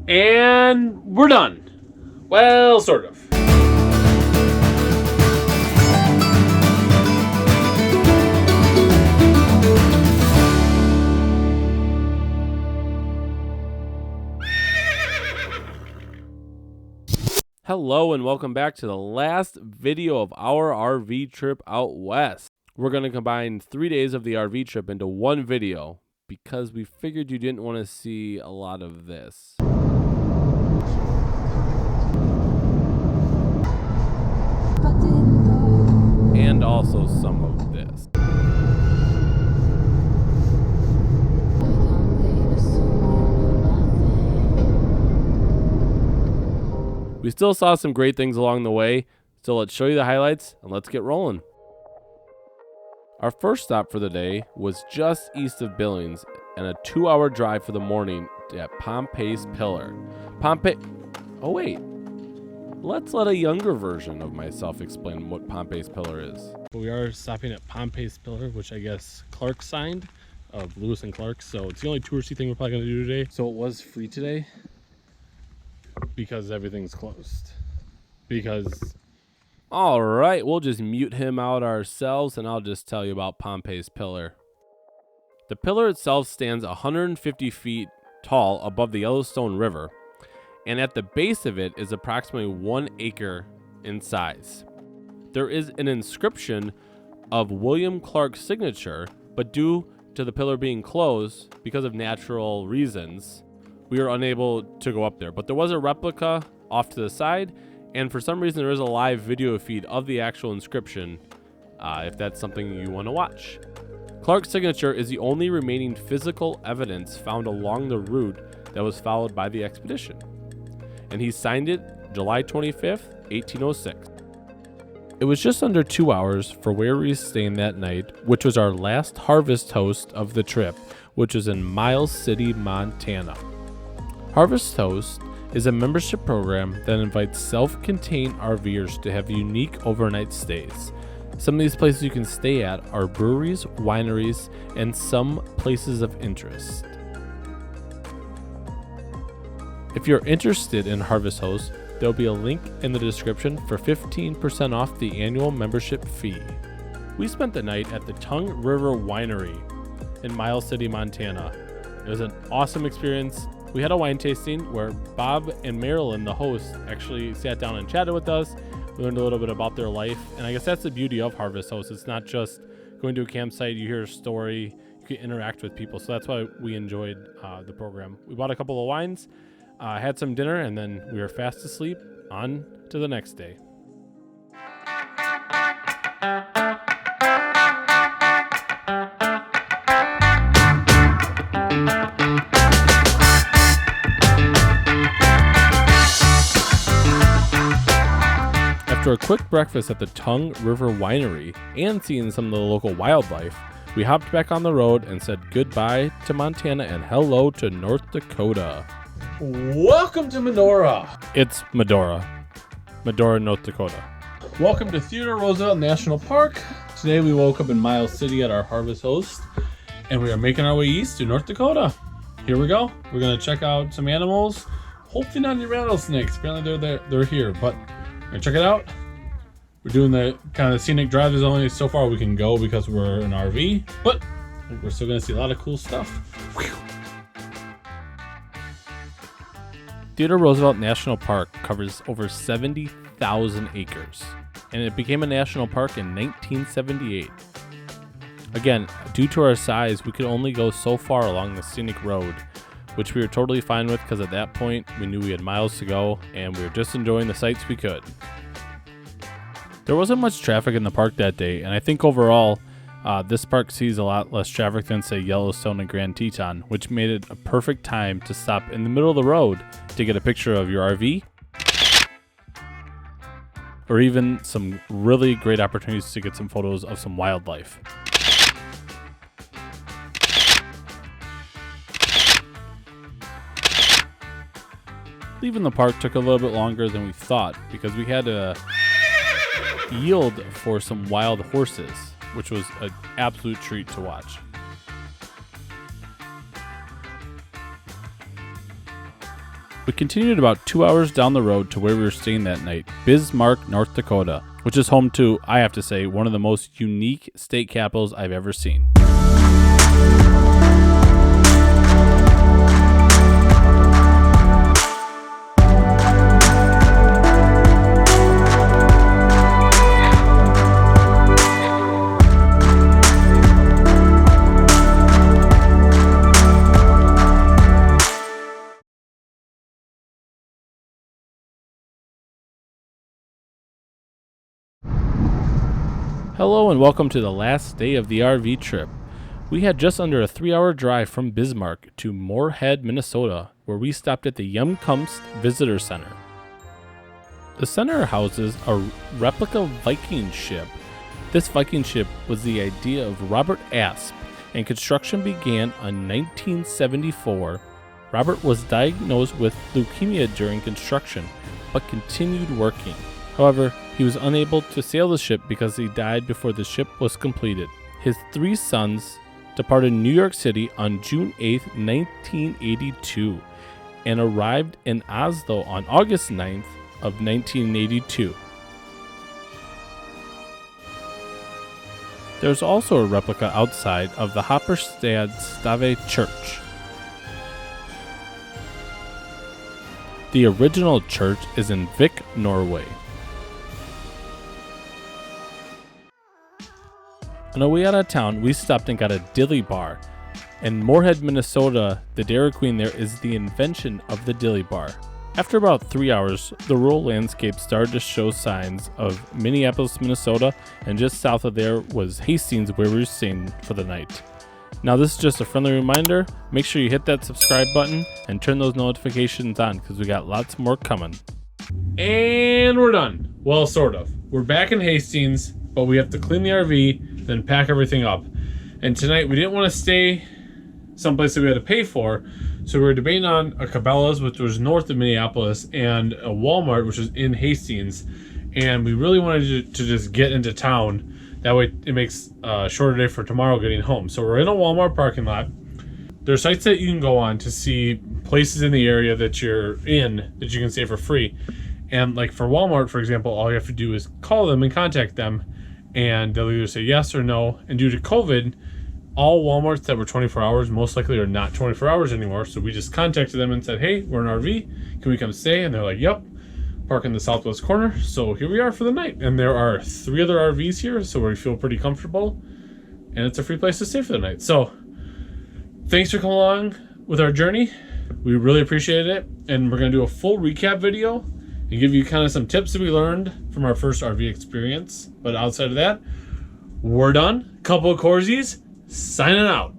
And we're done. Well, sort of. Hello and welcome back to the last video of our RV trip out west. We're going to combine 3 days of the RV trip into one video because we figured you didn't want to see a lot of this. And also some of this. We still saw some great things along the way, so let's show you the highlights and let's get rolling. Our first stop for the day was just east of Billings and a 2-hour drive for the morning at Pompeys Pillar. Oh wait, let's let a younger version of myself explain what Pompeys Pillar is. We are stopping at Pompeys Pillar, which I guess Clark signed, of Lewis and Clark, so it's the only touristy thing we're probably going to do today. So it was free today because everything's closed. All right, we'll just mute him out ourselves and I'll just tell you about Pompeys Pillar. The pillar itself stands 150 feet tall above the Yellowstone River, and at the base of it is approximately 1 acre in size. There is an inscription of William Clark's signature, but due to the pillar being closed because of natural reasons, we were unable to go up there. But there was a replica off to the side, and for some reason there is a live video feed of the actual inscription if that's something you want to watch. Clark's signature is the only remaining physical evidence found along the route that was followed by the expedition, and he signed it July 25th, 1806. It was just under 2 hours for where we were staying that night, which was our last Harvest Host of the trip, which was in Miles City, Montana. Harvest Host is a membership program that invites self-contained RVers to have unique overnight stays. Some of these places you can stay at are breweries, wineries, and some places of interest. If you're interested in Harvest Host, there'll be a link in the description for 15% off the annual membership fee. We spent the night at the Tongue River Winery in Miles City, Montana. It was an awesome experience. We had a wine tasting where Bob and Marilyn, the host, actually sat down and chatted with us. We learned a little bit about their life, and I guess that's the beauty of Harvest Host. It's not just going to a campsite, you hear a story, you can interact with people, so that's why we enjoyed the program. We bought a couple of wines, had some dinner, and then we were fast asleep. On to the next day. After a quick breakfast at the Tongue River Winery and seeing some of the local wildlife, we hopped back on the road and said goodbye to Montana and hello to North Dakota. Welcome to Medora. It's Medora, North Dakota. Welcome to Theodore Roosevelt National Park. Today we woke up in Miles City at our Harvest Host, and we are making our way east to North Dakota. Here we go. We're gonna check out some animals. Hopefully not any rattlesnakes. Apparently they're here, but we're gonna check it out. We're doing the kind of scenic drive. There's only so far we can go because we're an RV, but we're still gonna see a lot of cool stuff. Whew. Theodore Roosevelt National Park covers over 70,000 acres, and it became a national park in 1978. Again, due to our size, we could only go so far along the scenic road, which we were totally fine with because at that point we knew we had miles to go and we were just enjoying the sights we could. There wasn't much traffic in the park that day, and I think overall this park sees a lot less traffic than, say, Yellowstone and Grand Teton, which made it a perfect time to stop in the middle of the road to get a picture of your RV, or even some really great opportunities to get some photos of some wildlife. Leaving the park took a little bit longer than we thought because we had to yield for some wild horses, which was an absolute treat to watch. We continued about 2 hours down the road to where we were staying that night, Bismarck, North Dakota, which is home to, I have to say, one of the most unique state capitals I've ever seen. Hello and welcome to the last day of the RV trip. We had just under a 3-hour drive from Bismarck to Moorhead, Minnesota, where we stopped at the Yumkumst Visitor Center. The center houses a replica Viking ship. This Viking ship was the idea of Robert Asp, and construction began in 1974. Robert was diagnosed with leukemia during construction, but continued working. However, he was unable to sail the ship because he died before the ship was completed. His 3 sons departed New York City on June 8, 1982, and arrived in Oslo on August 9th of 1982. There's also a replica outside of the Hopperstad Stave Church. The original church is in Vik, Norway. On our way out of town, we stopped and got a dilly bar. In Moorhead, Minnesota, the Dairy Queen there is the invention of the dilly bar. After about 3 hours, the rural landscape started to show signs of Minneapolis, Minnesota, and just south of there was Hastings, where we were staying for the night. Now this is just a friendly reminder, make sure you hit that subscribe button and turn those notifications on because we got lots more coming. And we're done. Well, sort of. We're back in Hastings, but we have to clean the RV, then pack everything up. And tonight we didn't want to stay someplace that we had to pay for, so we were debating on a Cabela's, which was north of Minneapolis, and a Walmart, which was in Hastings. And we really wanted to just get into town. That way it makes a shorter day for tomorrow getting home. So we're in a Walmart parking lot. There are sites that you can go on to see places in the area that you're in that you can stay for free. And like for Walmart, for example, all you have to do is call them and contact them, and they'll either say yes or no. And due to COVID, all Walmarts that were 24 hours most likely are not 24 hours anymore. So we just contacted them and said, hey, we're an RV. Can we come stay? And they're like, yep. Park in the southwest corner. So here we are for the night. And there are 3 other RVs here, so we feel pretty comfortable. And it's a free place to stay for the night. So thanks for coming along with our journey. We really appreciate it. And we're going to do a full recap video and give you kind of some tips that we learned from our first RV experience. But outside of that, we're done. Couple of Corsies, signing out.